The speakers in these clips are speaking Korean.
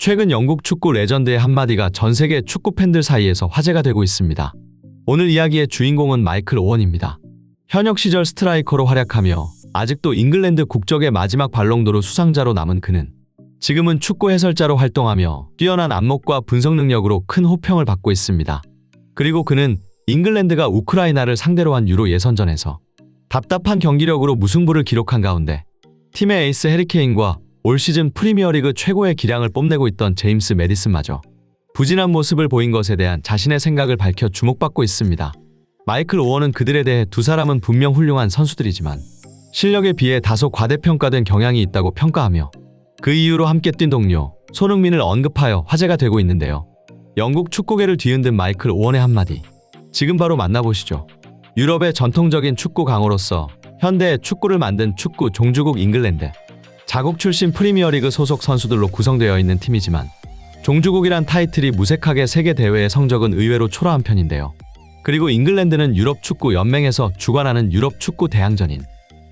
최근 영국 축구 레전드의 한마디가 전 세계 축구 팬들 사이에서 화제가 되고 있습니다. 오늘 이야기의 주인공은 마이클 오원입니다. 현역 시절 스트라이커로 활약하며 아직도 잉글랜드 국적의 마지막 발롱도르 수상자로 남은 그는 지금은 축구 해설자로 활동하며 뛰어난 안목과 분석 능력으로 큰 호평을 받고 있습니다. 그리고 그는 잉글랜드가 우크라이나를 상대로 한 유로 예선전에서 답답한 경기력으로 무승부를 기록한 가운데 팀의 에이스 해리케인과 올 시즌 프리미어리그 최고의 기량을 뽐내고 있던 제임스 매디슨마저 부진한 모습을 보인 것에 대한 자신의 생각을 밝혀 주목받고 있습니다. 마이클 오원은 그들에 대해 두 사람은 분명 훌륭한 선수들이지만 실력에 비해 다소 과대평가된 경향이 있다고 평가하며 그 이유로 함께 뛴 동료 손흥민을 언급하여 화제가 되고 있는데요. 영국 축구계를 뒤흔든 마이클 오원의 한마디, 지금 바로 만나보시죠. 유럽의 전통적인 축구 강호로서 현대의 축구를 만든 축구 종주국 잉글랜드, 자국 출신 프리미어리그 소속 선수들로 구성되어 있는 팀이지만 종주국이란 타이틀이 무색하게 세계 대회의 성적은 의외로 초라한 편인데요. 그리고 잉글랜드는 유럽 축구 연맹에서 주관하는 유럽 축구 대항전인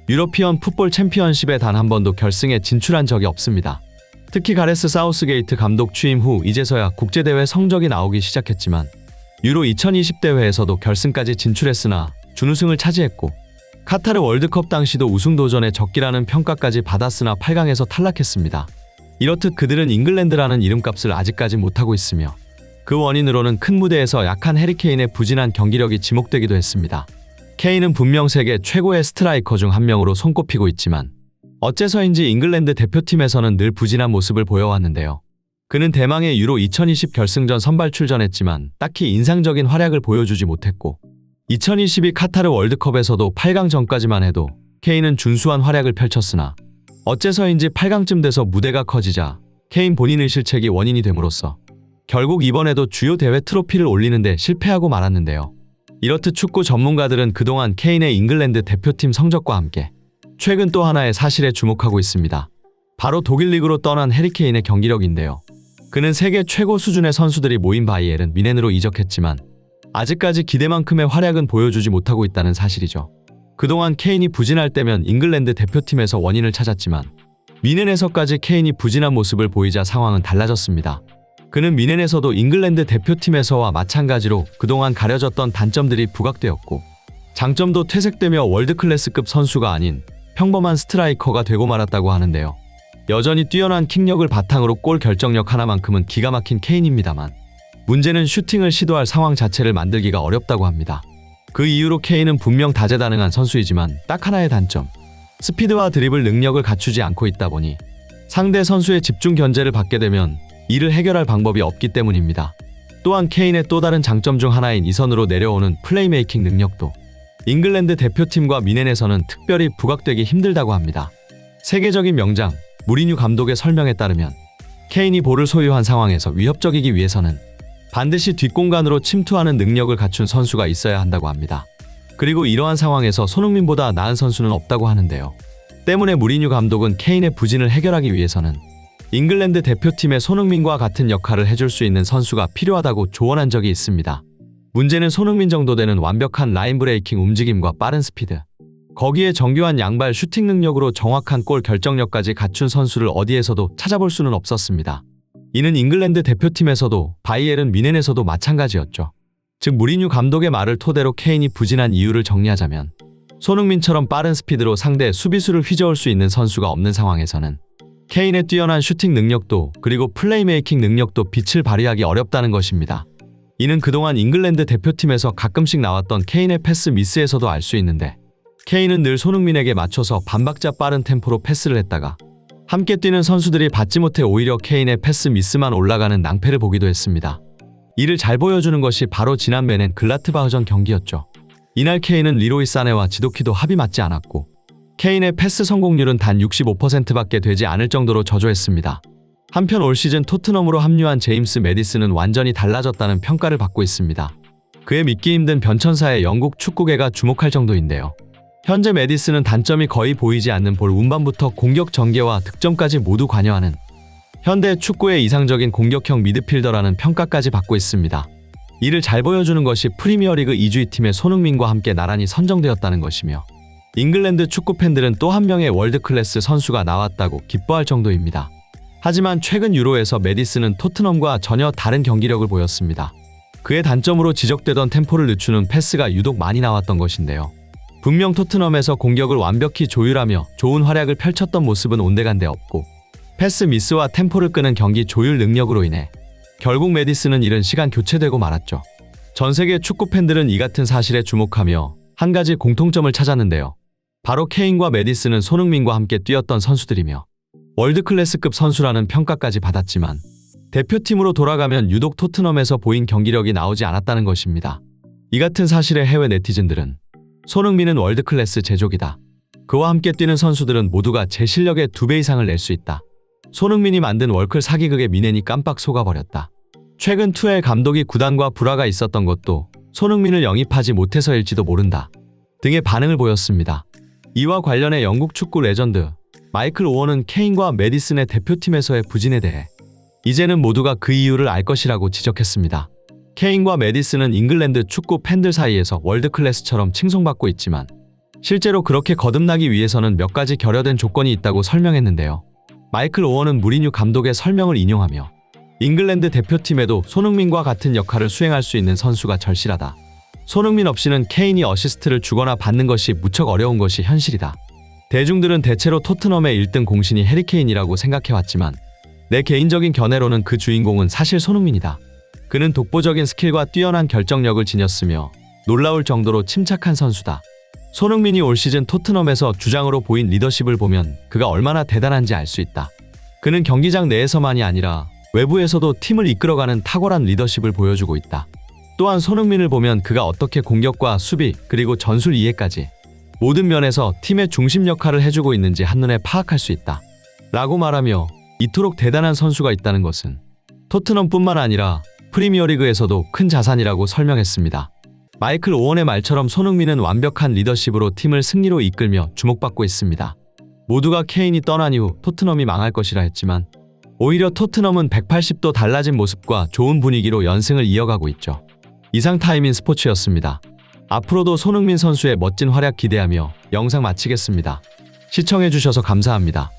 유러피언 풋볼 챔피언십에 단 한 번도 결승에 진출한 적이 없습니다. 특히 가레스 사우스게이트 감독 취임 후 이제서야 국제대회 성적이 나오기 시작했지만 유로 2020 대회에서도 결승까지 진출했으나 준우승을 차지했고 카타르 월드컵 당시도 우승 도전에 적기라는 평가까지 받았으나 8강에서 탈락했습니다. 이렇듯 그들은 잉글랜드라는 이름값을 아직까지 못하고 있으며 그 원인으로는 큰 무대에서 약한 해리케인의 부진한 경기력이 지목되기도 했습니다. 케인은 분명 세계 최고의 스트라이커 중 한 명으로 손꼽히고 있지만 어째서인지 잉글랜드 대표팀에서는 늘 부진한 모습을 보여왔는데요. 그는 대망의 유로 2020 결승전 선발 출전했지만 딱히 인상적인 활약을 보여주지 못했고 2022 카타르 월드컵에서도 8강 전까지만 해도 케인은 준수한 활약을 펼쳤으나 어째서인지 8강쯤 돼서 무대가 커지자 케인 본인의 실책이 원인이 됨으로써 결국 이번에도 주요 대회 트로피를 올리는데 실패하고 말았는데요. 이렇듯 축구 전문가들은 그동안 케인의 잉글랜드 대표팀 성적과 함께 최근 또 하나의 사실에 주목하고 있습니다. 바로 독일 리그로 떠난 해리케인의 경기력인데요. 그는 세계 최고 수준의 선수들이 모인 바이에른 뮌헨으로 이적했지만 아직까지 기대만큼의 활약은 보여주지 못하고 있다는 사실이죠. 그동안 케인이 부진할 때면 잉글랜드 대표팀에서 원인을 찾았지만 뮌헨에서까지 케인이 부진한 모습을 보이자 상황은 달라졌습니다. 그는 뮌헨에서도 잉글랜드 대표팀에서와 마찬가지로 그동안 가려졌던 단점들이 부각되었고 장점도 퇴색되며 월드클래스급 선수가 아닌 평범한 스트라이커가 되고 말았다고 하는데요. 여전히 뛰어난 킥력을 바탕으로 골 결정력 하나만큼은 기가 막힌 케인입니다만 문제는 슈팅을 시도할 상황 자체를 만들기가 어렵다고 합니다. 그 이유로 케인은 분명 다재다능한 선수이지만 딱 하나의 단점, 스피드와 드리블 능력을 갖추지 않고 있다 보니 상대 선수의 집중 견제를 받게 되면 이를 해결할 방법이 없기 때문입니다. 또한 케인의 또 다른 장점 중 하나인 이선으로 내려오는 플레이메이킹 능력도 잉글랜드 대표팀과 뮌헨에서는 특별히 부각되기 힘들다고 합니다. 세계적인 명장 무리뉴 감독의 설명에 따르면 케인이 볼을 소유한 상황에서 위협적이기 위해서는 반드시 뒷공간으로 침투하는 능력을 갖춘 선수가 있어야 한다고 합니다. 그리고 이러한 상황에서 손흥민보다 나은 선수는 없다고 하는데요. 때문에 무리뉴 감독은 케인의 부진을 해결하기 위해서는 잉글랜드 대표팀의 손흥민과 같은 역할을 해줄 수 있는 선수가 필요하다고 조언한 적이 있습니다. 문제는 손흥민 정도 되는 완벽한 라인 브레이킹 움직임과 빠른 스피드, 거기에 정교한 양발 슈팅 능력으로 정확한 골 결정력까지 갖춘 선수를 어디에서도 찾아볼 수는 없었습니다. 이는 잉글랜드 대표팀에서도 바이에른 뮌헨에서도 마찬가지였죠. 즉 무리뉴 감독의 말을 토대로 케인이 부진한 이유를 정리하자면 손흥민처럼 빠른 스피드로 상대 수비수를 휘저을 수 있는 선수가 없는 상황에서는 케인의 뛰어난 슈팅 능력도 그리고 플레이메이킹 능력도 빛을 발휘하기 어렵다는 것입니다. 이는 그동안 잉글랜드 대표팀에서 가끔씩 나왔던 케인의 패스 미스에서도 알 수 있는데 케인은 늘 손흥민에게 맞춰서 반박자 빠른 템포로 패스를 했다가 함께 뛰는 선수들이 받지 못해 오히려 케인의 패스 미스만 올라가는 낭패를 보기도 했습니다. 이를 잘 보여주는 것이 바로 지난 뮌헨 글라트바흐전 경기였죠. 이날 케인은 리로이 사네와 지도키도 합이 맞지 않았고 케인의 패스 성공률은 단 65%밖에 되지 않을 정도로 저조했습니다. 한편 올 시즌 토트넘으로 합류한 제임스 매디슨은 완전히 달라졌다는 평가를 받고 있습니다. 그의 믿기 힘든 변천사에 영국 축구계가 주목할 정도인데요. 현재 매디슨은 단점이 거의 보이지 않는 볼 운반부터 공격 전개와 득점까지 모두 관여하는 현대 축구의 이상적인 공격형 미드필더라는 평가까지 받고 있습니다. 이를 잘 보여주는 것이 프리미어리그 2주위 팀의 손흥민과 함께 나란히 선정되었다는 것이며 잉글랜드 축구 팬들은 또 한 명의 월드클래스 선수가 나왔다고 기뻐할 정도입니다. 하지만 최근 유로에서 메디슨은 토트넘과 전혀 다른 경기력을 보였습니다. 그의 단점으로 지적되던 템포를 늦추는 패스가 유독 많이 나왔던 것인데요. 분명 토트넘에서 공격을 완벽히 조율하며 좋은 활약을 펼쳤던 모습은 온데간데 없고 패스 미스와 템포를 끄는 경기 조율 능력으로 인해 결국 메디슨은 이른 시간 교체되고 말았죠. 전 세계 축구 팬들은 이 같은 사실에 주목하며 한 가지 공통점을 찾았는데요. 바로 케인과 메디슨은 손흥민과 함께 뛰었던 선수들이며 월드클래스급 선수라는 평가까지 받았지만 대표팀으로 돌아가면 유독 토트넘에서 보인 경기력이 나오지 않았다는 것입니다. 이 같은 사실에 해외 네티즌들은 손흥민은 월드클래스 제조기다. 그와 함께 뛰는 선수들은 모두가 제 실력의 2배 이상을 낼 수 있다. 손흥민이 만든 월클 사기극에 미넨이 깜빡 속아버렸다. 최근 투엘 감독이 구단과 불화가 있었던 것도 손흥민을 영입하지 못해서일지도 모른다. 등의 반응을 보였습니다. 이와 관련해 영국 축구 레전드 마이클 오원은 케인과 메디슨의 대표팀에서의 부진에 대해 이제는 모두가 그 이유를 알 것이라고 지적했습니다. 케인과 메디슨은 잉글랜드 축구 팬들 사이에서 월드클래스처럼 칭송받고 있지만 실제로 그렇게 거듭나기 위해서는 몇 가지 결여된 조건이 있다고 설명했는데요. 마이클 오원은 무리뉴 감독의 설명을 인용하며 잉글랜드 대표팀에도 손흥민과 같은 역할을 수행할 수 있는 선수가 절실하다. 손흥민 없이는 케인이 어시스트를 주거나 받는 것이 무척 어려운 것이 현실이다. 대중들은 대체로 토트넘의 1등 공신이 해리케인이라고 생각해왔지만 내 개인적인 견해로는 그 주인공은 사실 손흥민이다. 그는 독보적인 스킬과 뛰어난 결정력을 지녔으며 놀라울 정도로 침착한 선수다. 손흥민이 올 시즌 토트넘에서 주장으로 보인 리더십을 보면 그가 얼마나 대단한지 알 수 있다. 그는 경기장 내에서만이 아니라 외부에서도 팀을 이끌어가는 탁월한 리더십을 보여주고 있다. 또한 손흥민을 보면 그가 어떻게 공격과 수비 그리고 전술 이해까지 모든 면에서 팀의 중심 역할을 해주고 있는지 한눈에 파악할 수 있다. 라고 말하며 이토록 대단한 선수가 있다는 것은 토트넘뿐만 아니라 프리미어리그에서도 큰 자산이라고 설명했습니다. 마이클 오원의 말처럼 손흥민은 완벽한 리더십으로 팀을 승리로 이끌며 주목받고 있습니다. 모두가 케인이 떠난 이후 토트넘이 망할 것이라 했지만 오히려 토트넘은 180도 달라진 모습과 좋은 분위기로 연승을 이어가고 있죠. 이상 타임인 스포츠였습니다. 앞으로도 손흥민 선수의 멋진 활약 기대하며 영상 마치겠습니다. 시청해주셔서 감사합니다.